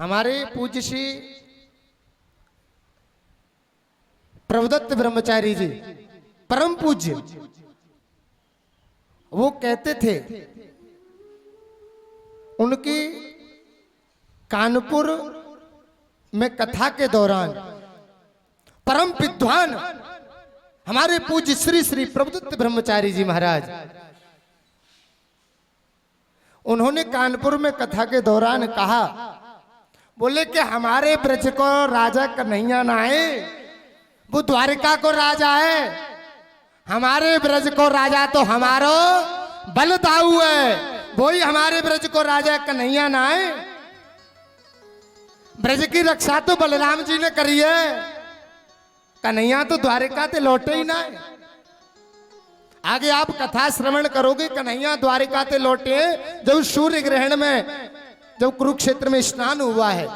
हमारे पूज्य श्री प्रभुदत्त ब्रह्मचारी जी परम पूज्य, वो कहते थे उनकी कानपुर में कथा के दौरान परम विद्वान हमारे पूज्य श्री श्री प्रभुदत्त ब्रह्मचारी जी महाराज, उन्होंने कानपुर में कथा के दौरान कहा, बोले कि हमारे ब्रज को राजा कन्हैया ना है, वो द्वारिका को राजा है। हमारे ब्रज को राजा तो हमारो बलदाऊ है, वही हमारे ब्रज को राजा कन्हैया ना है। ब्रज की रक्षा तो बलराम जी ने करी है, कन्हैया तो द्वारिका ते लौटे ही ना है। आगे आप कथा श्रवण करोगे, कन्हैया द्वारिका ते लौटे जब सूर्य ग्रहण में, जब कुरुक्षेत्र में स्नान हुआ है।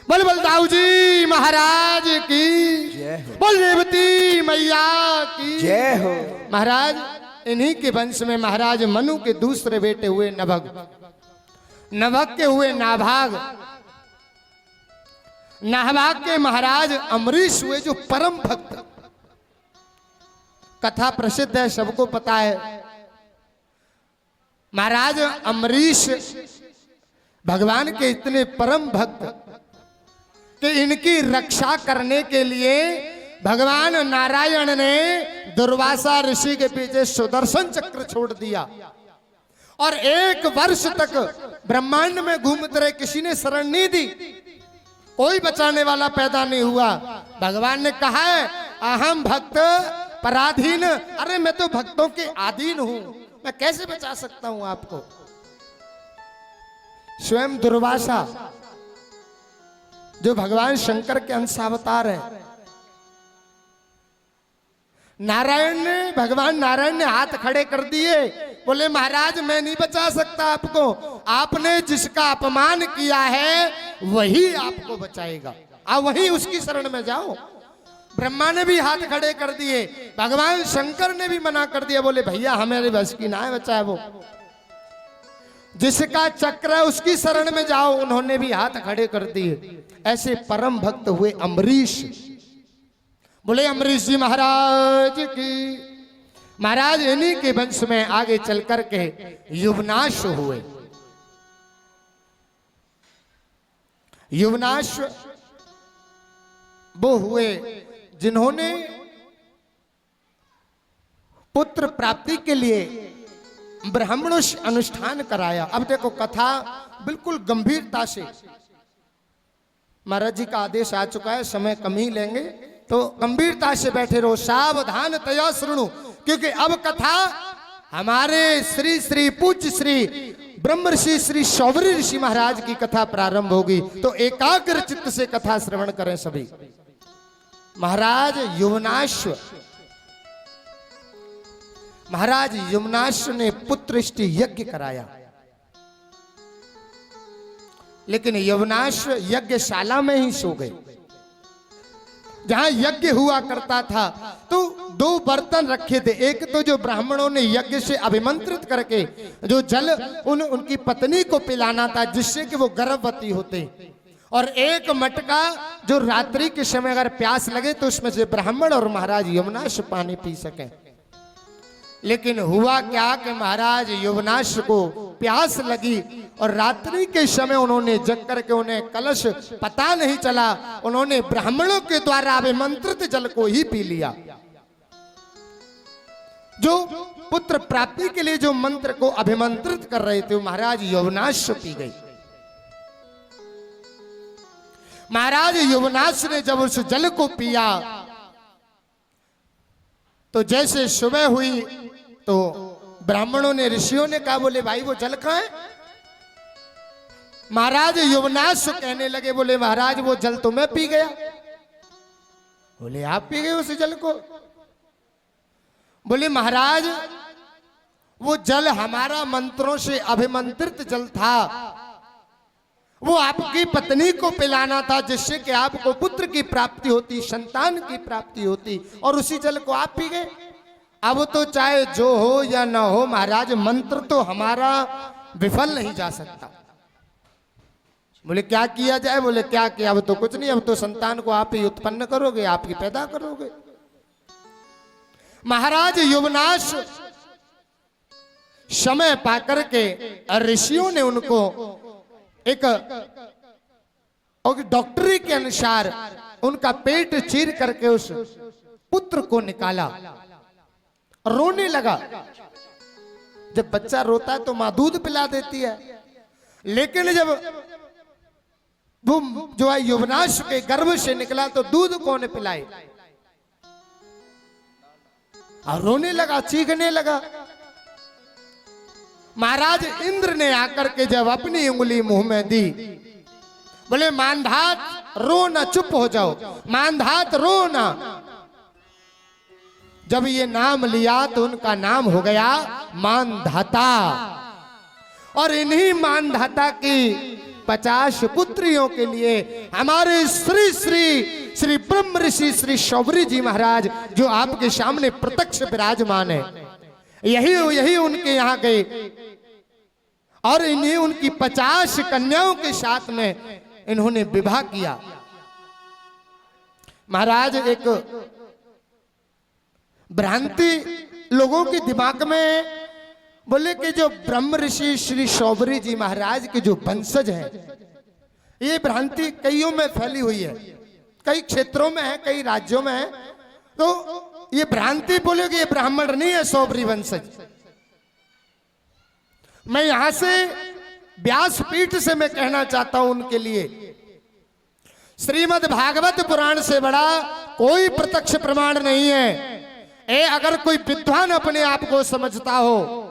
बोल बलदाऊ जी महाराज की जय हो, बोल रेवती मैया की जय हो। महाराज इन्हीं के वंश में महाराज मनु के दूसरे बेटे हुए नभग, नभग के हुए नाभाग, नाभाग के महाराज अमरीश हुए जो परम भक्त। कथा प्रसिद्ध है, सबको पता है। महाराज अमरीश भगवान के इतने परम भक्त कि इनकी रक्षा करने के लिए भगवान नारायण ने दुर्वासा ऋषि के पीछे सुदर्शन चक्र छोड़ दिया और 1 वर्ष तक ब्रह्मांड में घूमते रहे, किसी ने शरण नहीं दी, कोई बचाने वाला पैदा नहीं हुआ। भगवान ने कहा है अहम भक्त पराधीन, अरे मैं तो भक्तों के अधीन हूं, मैं कैसे बचा सकता हूं आपको। स्वयं दुर्वासा जो भगवान शंकर के अंशावतार है, नारायण ने, भगवान नारायण ने हाथ खड़े कर दिए, बोले महाराज मैं नहीं बचा सकता आपको, आपने जिसका अपमान किया है वही आपको बचाएगा, आप वही उसकी शरण में जाओ। ब्रह्मा ने भी हाथ खड़े कर दिए, भगवान शंकर ने भी मना कर दिया, बोले भैया हमारे बस की ना है बचाए, वो जिसका चक्र है उसकी शरण में जाओ, उन्होंने भी हाथ खड़े कर दिए। ऐसे परम भक्त हुए अमरीश। बोले अमरीश जी महाराज की। महाराज इन्हीं के वंश में आगे चल करके युवनाश हुए। युवनाश वो हुए जिन्होंने पुत्र प्राप्ति के लिए ब्राह्मणों से अनुष्ठान कराया। अब देखो कथा बिल्कुल गंभीरता से, महाराज जी का आदेश आ चुका है, समय कम ही लेंगे तो गंभीरता से बैठे रहो, सावधान तया सुनो, क्योंकि अब कथा हमारे श्री श्री पूज्य श्री ब्रह्मर्षि श्री शौर्य ऋषि महाराज की कथा प्रारंभ होगी, तो एकाग्र चित्त से कथा श्रवण करें सभी। महाराज युवनाश्व, महाराज युवनाश्व ने पुत्रष्टि यज्ञ कराया, लेकिन युवनाश्व यज्ञशाला में ही सो गए। जहां यज्ञ हुआ करता था तो 2 बर्तन रखे थे, एक तो जो ब्राह्मणों ने यज्ञ से अभिमंत्रित करके जो जल उनकी पत्नी को पिलाना था जिससे कि वो गर्भवती होते, और एक मटका जो रात्रि के समय अगर प्यास लगे तो उसमें से ब्राह्मण और महाराज युवनाश पानी पी सके। लेकिन हुआ क्या कि महाराज युवनाश को प्यास लगी और रात्रि के समय उन्होंने जग करके, उन्हें कलश पता नहीं चला, उन्होंने ब्राह्मणों के द्वारा अभिमंत्रित जल को ही पी लिया। जो पुत्र प्राप्ति के लिए जो मंत्र को अभिमंत्रित कर रहे थे महाराज युवनाश पी गई। महाराज युवनाश ने जब उस जल को पिया तो जैसे सुबह हुई तो ब्राह्मणों ने, ऋषियों ने कहा, बोले भाई वो जल कहां है। महाराज युवनाश कहने लगे, बोले महाराज वो जल तो मैं पी गया। बोले आप पी गए उस जल को। बोले महाराज वो जल हमारा मंत्रों से अभिमंत्रित जल था, वो आपकी पत्नी को पिलाना था जिससे कि आपको पुत्र की प्राप्ति होती, संतान की प्राप्ति होती, और उसी जल को आप पी गए। अब तो चाहे जो हो या ना हो महाराज, मंत्र तो हमारा विफल नहीं जा सकता। बोले क्या किया जाए? बोले क्या किया, अब तो कुछ नहीं, अब तो संतान को आप ही उत्पन्न करोगे, आप ही पैदा करोगे। महाराज युवनाश समय पाकर के ऋषियों ने उनको एक डॉक्टरी के अनुसार उनका पेट चीर करके उस पुत्र को निकाला। रोने लगा। जब बच्चा रोता है तो मां दूध पिला देती है, लेकिन जब वो जो है युवनाश के गर्भ से निकला तो दूध कौन पिलाए? और रोने लगा, चीखने लगा। महाराज इंद्र ने आकर के जब अपनी उंगली मुंह में दी, बोले मानधात रो ना, चुप हो जाओ, मानधात रो ना। जब ये नाम लिया तो उनका नाम हो गया मानधाता। और इन्हीं मानधाता की 50 पुत्रियों के लिए हमारे श्री श्री श्री ब्रह्म ऋषि श्री शौबरी जी महाराज जो आपके सामने प्रत्यक्ष विराजमान है, यही उनके यहाँ गए और इन्हें उनकी 50 कन्याओं के साथ में इन्होंने विवाह किया। महाराज एक भ्रांति लोगों के दिमाग में, बोले कि जो ब्रह्म ऋषि श्री शौबरी जी महाराज के जो वंशज हैं, ये भ्रांति कईयों में फैली हुई है, कई क्षेत्रों में है, कई राज्यों में है। तो ये भ्रांति बोले कि ये ब्राह्मण नहीं है शौबरी वंशज। मैं यहां से व्यासपीठ से मैं कहना चाहता हूं उनके लिए, श्रीमद् भागवत पुराण से बड़ा कोई प्रत्यक्ष प्रमाण नहीं है। अगर कोई विद्वान अपने आप को समझता हो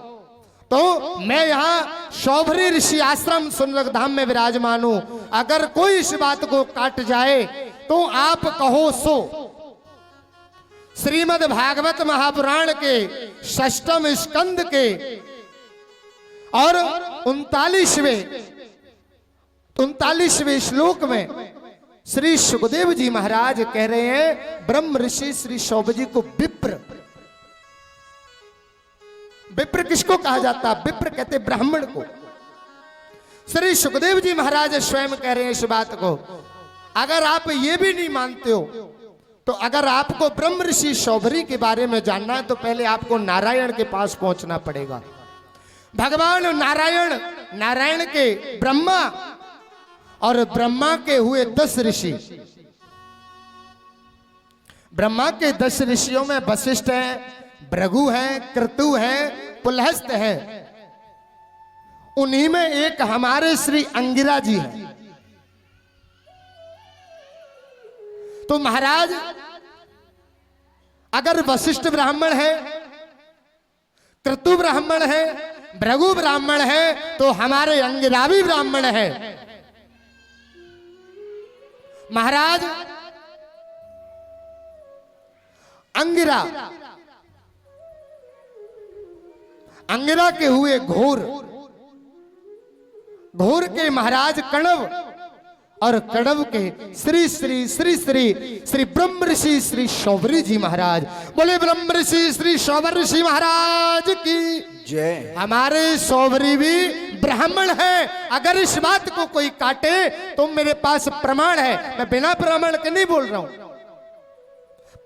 तो मैं यहाँ शौबरी ऋषि आश्रम सुनलक धाम में विराजमान हूं। अगर कोई इस बात को काट जाए तो आप कहो सो। श्रीमद् भागवत महापुराण के 6वें स्कंद के और 39वें श्लोक में श्री सुखदेव जी महाराज कह रहे हैं ब्रह्म ऋषि श्री शौबरी जी को विप्र। विप्र किसको कहा जाता? विप्र कहते ब्राह्मण को। श्री सुखदेव जी महाराज स्वयं कह रहे हैं इस बात को। अगर आप ये भी नहीं मानते हो तो अगर आपको ब्रह्म ऋषि शौबरी के बारे में जानना है तो पहले आपको नारायण के पास पहुंचना पड़ेगा। भगवान नारायण के ब्रह्मा और ब्रह्मा के हुए 10 ऋषि। ब्रह्मा के 10 ऋषियों में वशिष्ठ है, भृगु है, क्रतु है, पुलहस्त है। उन्हीं में एक हमारे श्री अंगिरा जी हैं। तो महाराज अगर वशिष्ठ ब्राह्मण है, क्रतु ब्राह्मण है, भृगु ब्राह्मण है तो हमारे अंगिरा भी ब्राह्मण है। महाराज अंगिरा के हुए घोर के महाराज कणव और कणव के श्री श्री श्री श्री श्री ब्रह्म ऋषि श्री शौबरी जी महाराज। बोले ब्रह्म ऋषि श्री शौबरी जी महाराज की जय। हमारे शौबरी भी ब्राह्मण है। अगर इस बात को कोई काटे तो मेरे पास प्रमाण है, मैं बिना प्रमाण के नहीं बोल रहा हूं।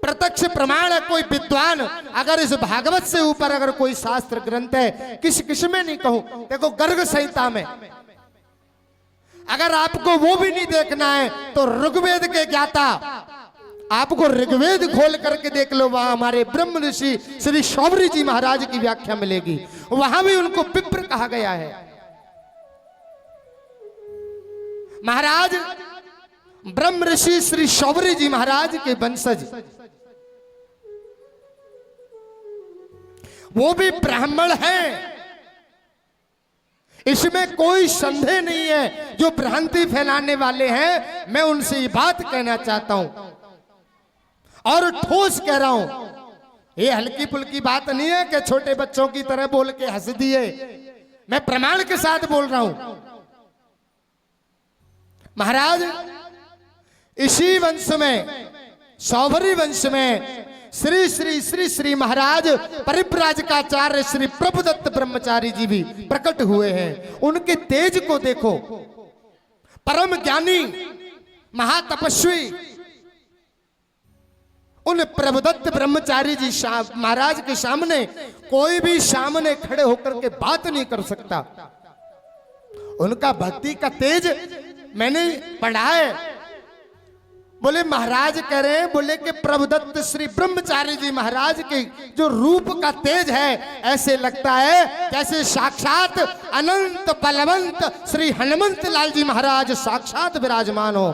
प्रत्यक्ष प्रमाण है। कोई विद्वान अगर इस भागवत से ऊपर अगर कोई शास्त्र ग्रंथ है, किस में नहीं कहूं, देखो गर्ग संहिता में, अगर आपको वो भी नहीं देखना है तो ऋग्वेद के ज्ञाता आपको ऋग्वेद खोल करके देख लो, वहां हमारे ब्रह्म ऋषि श्री शौबरी जी महाराज की व्याख्या मिलेगी। वहां भी उनको विप्र कहा गया है। महाराज ब्रह्म ऋषि श्री शौबरी जी महाराज के वंशज, वो भी ब्राह्मण हैं, इसमें कोई संदेह नहीं है। जो भ्रांति फैलाने वाले हैं, मैं उनसे ये बात कहना चाहता हूं और ठोस कह रहा हूं। ये हल्की फुल्की बात नहीं है कि छोटे बच्चों की तरह बोल के हंस दिए। मैं प्रमाण के साथ बोल रहा हूं। महाराज इसी वंश में सौभरी वंश में श्री श्री श्री श्री महाराज परिव्राजकाचार्य श्री प्रभुदत्त ब्रह्मचारी जी भी प्रकट हुए हैं। उनके तेज को देखो, परम ज्ञानी महातपस्वी उन प्रभुदत्त ब्रह्मचारी जी महाराज के सामने कोई भी सामने खड़े होकर के बात नहीं कर सकता। उनका भक्ति का तेज मैंने पढ़ा है। बोले महाराज कह रहे हैं, बोले कि प्रभुदत्त श्री ब्रह्मचारी जी महाराज के जो रूप का तेज है, ऐसे लगता है जैसे साक्षात अनंत बलवंत श्री हनुमंत लाल जी महाराज साक्षात विराजमान हो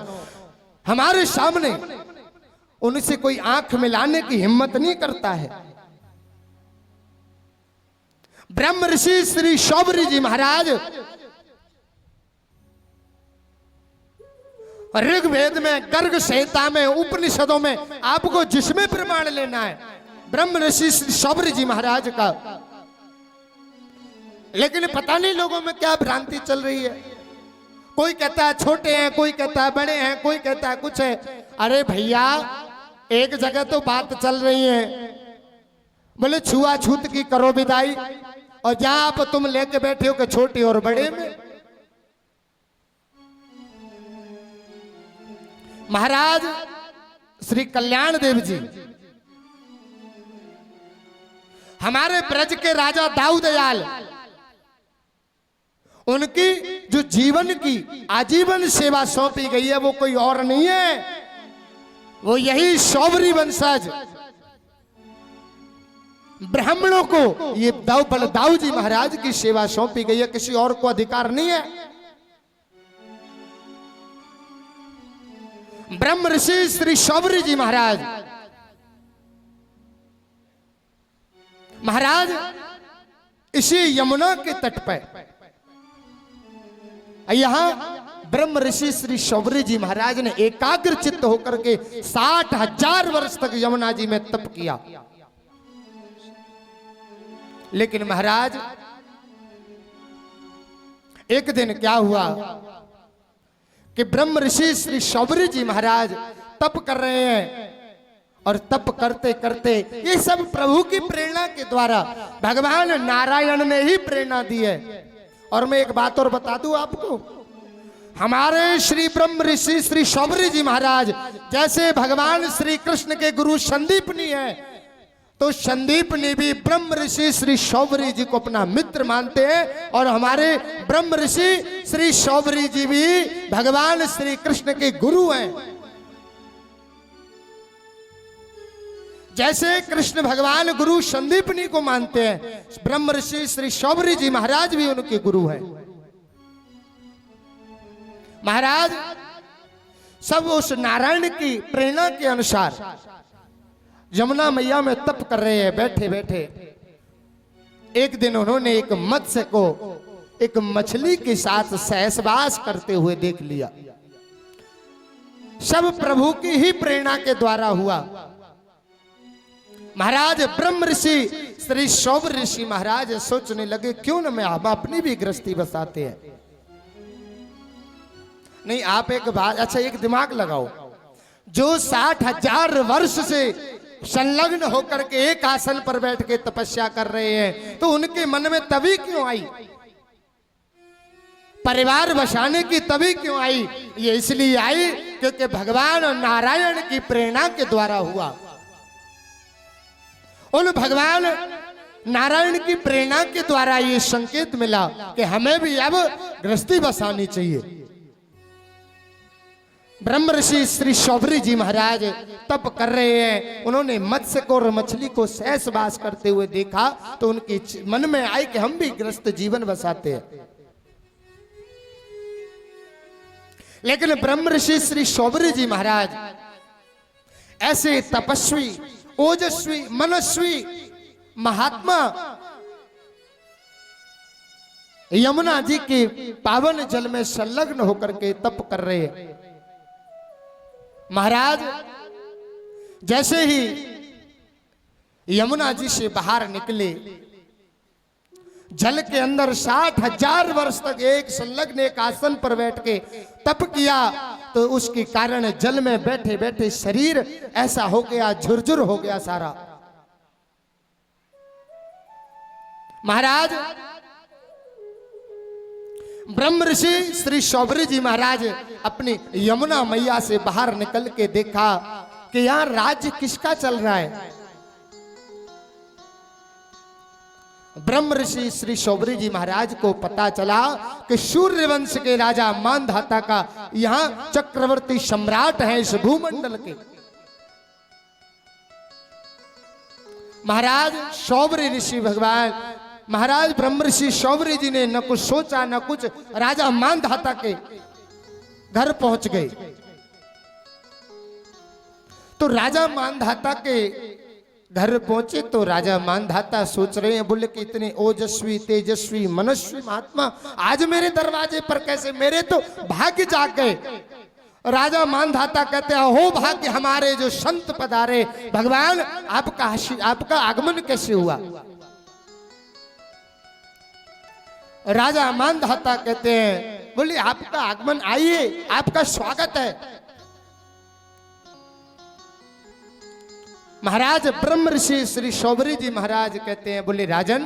हमारे सामने। उनसे कोई आंख मिलाने की हिम्मत नहीं करता है। ब्रह्म ऋषि श्री सौभरी जी महाराज ऋग्वेद में, गर्ग संहिता में, उपनिषदों में आपको जिसमें प्रमाण लेना है ब्रह्म ऋषि श्री सौभरी जी महाराज का। लेकिन पता नहीं लोगों में क्या भ्रांति चल रही है। कोई कहता है छोटे हैं, कोई कहता है बड़े हैं, कोई कहता है कुछ है। अरे भैया, एक जगह तो बात चल रही है, बोले छुआछूत की करो विदाई, और जहां आप तुम लेके बैठे हो कि छोटे और बड़े में। महाराज श्री कल्याण देव जी हमारे ब्रज के राजा दाऊदयाल, उनकी जो जीवन की आजीवन सेवा सौंपी गई है वो कोई और नहीं है, वो यही सौभरी वंशज ब्राह्मणों को ये दाऊ जी महाराज की सेवा सौंपी गई है। किसी और को अधिकार नहीं है। ब्रह्म ऋषि श्री सौभरी जी महाराज इसी यमुना के तट पर यहां ब्रह्म ऋषि श्री सौभरी जी महाराज ने एकाग्र चित्त होकर के 60,000 वर्ष तक यमुना जी में तप किया। लेकिन महाराज एक दिन क्या हुआ कि ब्रह्म ऋषि श्री सौभरी जी महाराज तप कर रहे हैं, और तप करते करते ये सब प्रभु की प्रेरणा के द्वारा भगवान नारायण ने ही प्रेरणा दी है। और मैं एक बात और बता दूं आपको, हमारे श्री ब्रह्म ऋषि श्री सौभरी जी महाराज जैसे भगवान श्री कृष्ण के गुरु संदीपनी है, तो संदीपनी भी ब्रह्म ऋषि श्री सौभरी जी को अपना मित्र मानते हैं। और हमारे ब्रह्म ऋषि श्री सौभरी जी भी भगवान श्री कृष्ण के गुरु हैं। जैसे कृष्ण भगवान गुरु संदीपनी को मानते हैं, ब्रह्म ऋषि श्री सौभरी जी महाराज भी उनके गुरु हैं। महाराज सब उस नारायण की प्रेरणा के अनुसार यमुना मैया में तप कर रहे हैं। बैठे बैठे एक दिन उन्होंने एक मत्स्य को एक मछली के साथ सहवास करते हुए देख लिया। सब प्रभु की ही प्रेरणा के द्वारा हुआ। महाराज ब्रह्म ऋषि श्री सौभरी ऋषि महाराज सोचने लगे, क्यों न मैं हम अपनी भी गृहस्थी बसाते हैं। नहीं, आप एक बात, अच्छा एक दिमाग लगाओ, जो 60,000 वर्ष से संलग्न होकर के एक आसन पर बैठ के तपस्या कर रहे हैं, तो उनके मन में तभी क्यों आई परिवार बसाने की, तभी क्यों आई? ये इसलिए आई क्योंकि भगवान नारायण की प्रेरणा के द्वारा हुआ। उन भगवान नारायण की प्रेरणा के द्वारा ये संकेत मिला कि हमें भी अब गृहस्थी बसानी चाहिए। ब्रह्म ऋषि श्री सौभरी जी महाराज तप कर रहे हैं। उन्होंने मत्स्य को और मछली को सहवास करते हुए देखा, तो उनके मन में आई कि हम भी गृहस्थ जीवन बसाते हैं। लेकिन ब्रह्म ऋषि श्री सौभरी जी महाराज ऐसे तपस्वी, ओजस्वी, मनस्वी महात्मा यमुना जी के पावन जल में संलग्न होकर के तप कर रहे हैं। महाराज जैसे ही यमुना जी से बाहर निकले, जल के अंदर 60,000 वर्ष तक एक संलग्न एक आसन पर बैठ के तप किया, तो उसके कारण जल में बैठे बैठे शरीर ऐसा हो गया, झुरझुर हो गया सारा। महाराज ब्रह्म ऋषि श्री शौभरी जी महाराज अपनी यमुना मैया से बाहर निकल के देखा कि यहां राज्य किसका चल रहा है। ब्रह्म ऋषि श्री शौभरी जी महाराज को पता चला कि सूर्यवंश के राजा मानधाता का यहां चक्रवर्ती सम्राट है इस भूमंडल के। महाराज शौभरी ऋषि भगवान महाराज ब्रह्म ऋषि शौभरी जी ने न कुछ सोचा न कुछ, राजा मानधाता के घर पहुंच गए। तो राजा मानधाता के घर पहुंचे तो राजा मानधाता सोच रहे हैं, बोले कि इतने ओजस्वी तेजस्वी मनस्वी महात्मा आज मेरे दरवाजे पर कैसे, मेरे तो भाग्य जाग गए। राजा मानधाता कहते हैं, हो भाग्य हमारे जो संत पधारे, भगवान आपका आगमन कैसे हुआ। राजा मानधाता कहते हैं, बोले आपका आगमन, आइए आपका स्वागत है। महाराज ब्रह्म ऋषि श्री शौभरी जी महाराज कहते हैं, बोले राजन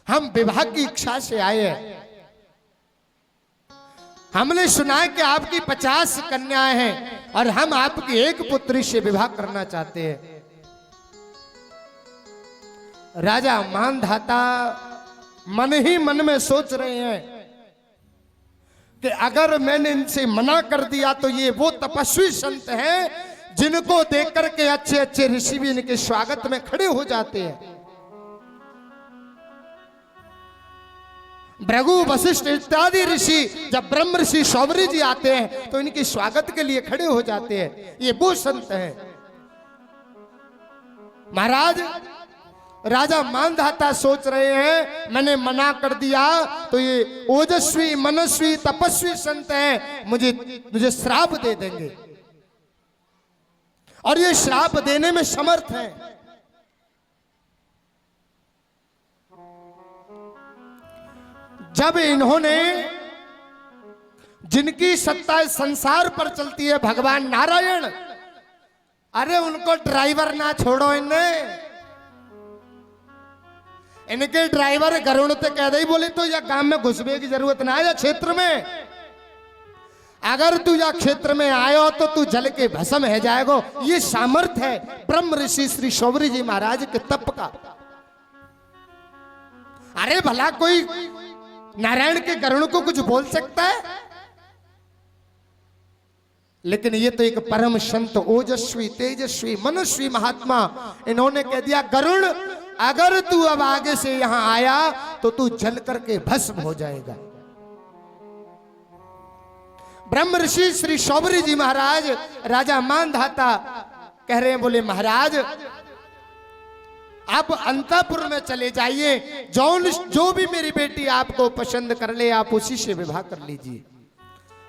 हम विवाह की इच्छा से आए हैं। हमने सुना है कि आपकी 50 कन्याएं हैं और हम आपकी एक पुत्री से विवाह करना चाहते हैं। राजा मानधाता मन ही मन में सोच रहे हैं कि अगर मैंने इनसे मना कर दिया तो ये वो तपस्वी संत हैं जिनको देख करके अच्छे अच्छे ऋषि भी इनके स्वागत में खड़े हो जाते हैं। भृगु वशिष्ठ इत्यादि ऋषि जब ब्रह्म ऋषि शौभरी जी आते हैं तो इनके स्वागत के लिए खड़े हो जाते हैं, ये वो संत हैं। महाराज राजा मानधाता सोच रहे हैं, मैंने मना कर दिया तो ये ओजस्वी मनस्वी तपस्वी संत हैं, मुझे श्राप दे देंगे और ये श्राप देने में समर्थ है। जब इन्होंने, जिनकी सत्ता संसार पर चलती है भगवान नारायण, अरे उनको ड्राइवर ना छोड़ो, इनके ड्राइवर गरुण ते कह दे, बोले तो या गांव में घुसने की जरूरत ना है, या क्षेत्र में अगर तू या क्षेत्र में आयो तो तू जल के भस्म है जाएगो। ये सामर्थ्य है ब्रह्म ऋषि श्री शौभरी जी महाराज के तप का। अरे भला कोई नारायण के गरुण को कुछ बोल सकता है, लेकिन ये तो एक परम संत ओजस्वी तेजस्वी मनस्वी महात्मा, इन्होंने कह दिया गरुण अगर तू अब आगे से यहां आया तो तू जल करके भस्म हो जाएगा। ब्रह्म ऋषि श्री शौभरी जी महाराज राजा मानधाता कह रहे हैं, बोले महाराज आप अंतःपुर में चले जाइए, जो भी मेरी बेटी आपको पसंद कर ले आप उसी से विवाह कर लीजिए।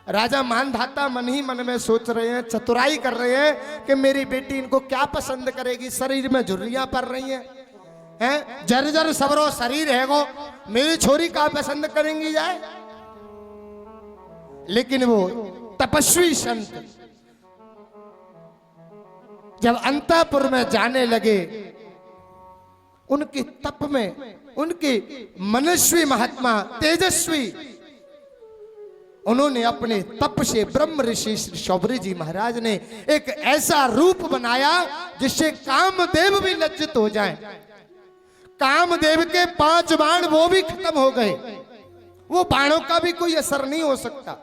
राजा मानधाता मन ही मन में सोच रहे हैं, चतुराई कर रहे हैं कि मेरी बेटी इनको क्या पसंद करेगी, शरीर में झुर्रियां पड़ रही हैं, जर्जर सबरो शरीर है वो, मेरी छोरी का पसंद करेंगी जाए। लेकिन वो तपस्वी संत जब अंतःपुर में जाने लगे, उनके तप में उनके मनस्वी महात्मा तेजस्वी, उन्होंने अपने तप से ब्रह्म ऋषि श्री शौभरी जी महाराज ने एक ऐसा रूप बनाया जिससे कामदेव भी लज्जित हो जाएं। कामदेव के 5 बाण वो भी खत्म हो गए, वो बाणों का भी कोई असर नहीं हो सकता।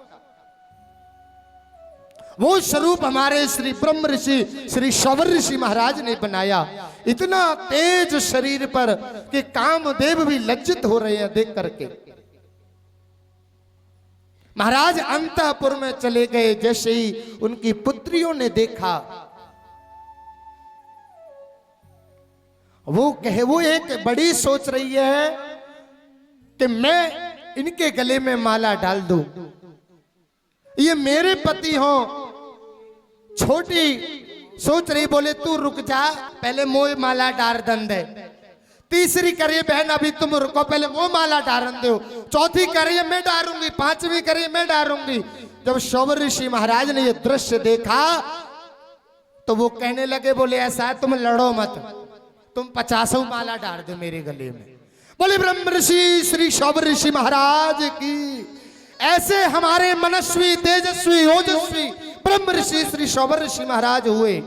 वो स्वरूप हमारे श्री ब्रह्म ऋषि श्री शौभरी ऋषि महाराज ने बनाया, इतना तेज शरीर पर कि कामदेव भी लज्जित हो रहे हैं देख करके। महाराज अंतःपुर में चले गए, जैसे ही उनकी पुत्रियों ने देखा, वो एक बड़ी सोच रही है कि मैं इनके गले में माला डाल दूं, ये मेरे पति हो। छोटी सोच रही, बोले तू रुक जा, पहले मोह माला डार दंड है, तीसरी करिए बहन अभी तुम रुको, पहले वो माला डारन दो, चौथी करिए मैं डारूंगी, पांचवी करिए मैं डारूंगी। जब शौवर ऋषि महाराज ने ये दृश्य देखा तो वो कहने लगे, बोले ऐसा है तुम लड़ो मत, तुम 50 माला डाल दो मेरे गले में। बोले ब्रह्म ऋषि श्री शौवर ऋषि महाराज की। ऐसे हमारे मनस्वी तेजस्वी ओजस्वी ब्रह्म ऋषि श्री शौवर ऋषि महाराज हुए।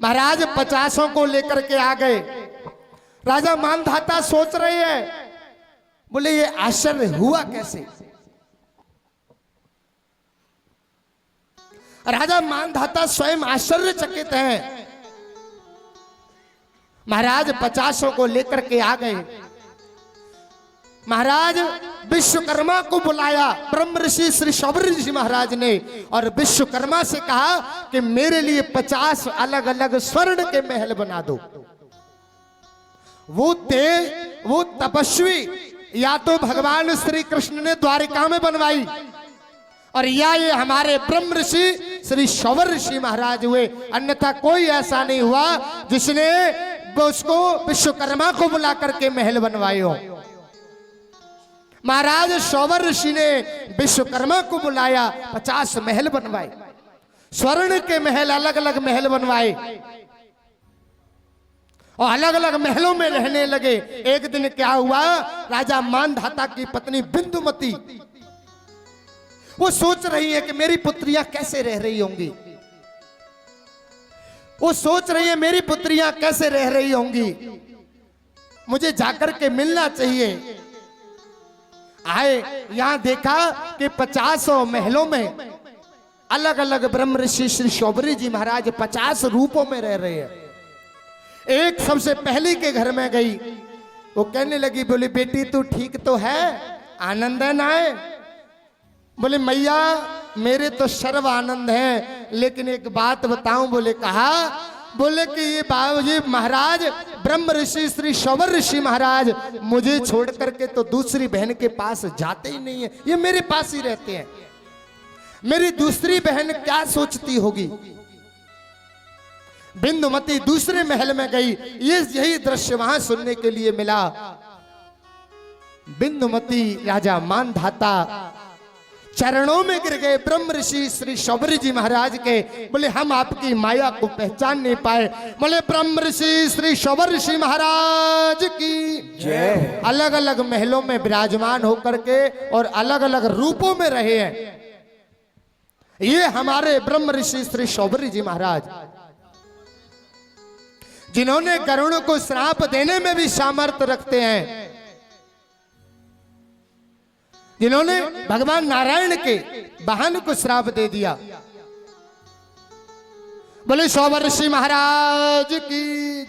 महाराज 50 को लेकर के आ गए। राजा मानधाता सोच रहे हैं, बोले ये आश्चर्य हुआ कैसे। राजा मानधाता स्वयं आश्चर्यचकित हैं। महाराज 50 को लेकर के आ गए। महाराज विश्वकर्मा को बुलाया ब्रह्म ऋषि श्री शौवर ऋषि महाराज ने, और विश्वकर्मा से कहा कि मेरे लिए 50 अलग अलग स्वर्ण के महल बना दो। वो तपस्वी या तो भगवान श्री कृष्ण ने द्वारिका में बनवाई, और या ये हमारे ब्रह्म ऋषि श्री शौवर ऋषि महाराज हुए। अन्यथा कोई ऐसा नहीं हुआ जिसने उसको विश्वकर्मा को बुला करके महल बनवाए हो। महाराज शौवर ऋषि ने विश्वकर्मा को बुलाया, 50 महल बनवाए, स्वर्ण के महल, अलग अलग महल बनवाए, और अलग अलग महलों में रहने लगे। एक दिन क्या हुआ, राजा मानधाता की पत्नी बिंदुमती वो सोच रही है कि मेरी पुत्रियां कैसे रह रही होंगी, वो सोच रही है मेरी पुत्रियां कैसे रह रही होंगी, मुझे जाकर के मिलना चाहिए। आए, यहां देखा कि 50 महलों में अलग अलग ब्रह्म ऋषि श्री शौवर जी महाराज 50 रूपों में रह रहे हैं। एक सबसे पहली के घर में गई, वो कहने लगी, बोली बेटी तू ठीक तो है, आनंद है ना है? बोले मैया मेरे तो सर्व आनंद है, लेकिन एक बात बताऊं। बोले कहा, बोले कि ये बाबूजी महाराज ब्रह्म ऋषि श्री शौवर ऋषि महाराज मुझे छोड़ करके तो दूसरी बहन के पास जाते ही नहीं है, ये मेरे पास ही रहते हैं। मेरी दूसरी बहन क्या सोचती होगी। बिंदुमती दूसरे महल में गई, यही दृश्य वहां सुनने के लिए मिला। बिंदुमती राजा मानधाता चरणों में गिर गए ब्रह्म ऋषि श्री शौवर जी महाराज के। बोले हम आपकी माया को पहचान नहीं पाए। बोले ब्रह्म ऋषि श्री शौवर ऋषि महाराज की जय। अलग अलग महलों में विराजमान होकर के और अलग अलग रूपों में रहे हैं ये हमारे ब्रह्म ऋषि श्री शौवर जी महाराज, जिन्होंने गरुड़ को श्राप देने में भी सामर्थ्य रखते हैं, जिन्होंने भगवान नारायण के वाहन को श्राप दे दिया। बोले शौवर ऋषि महाराज की।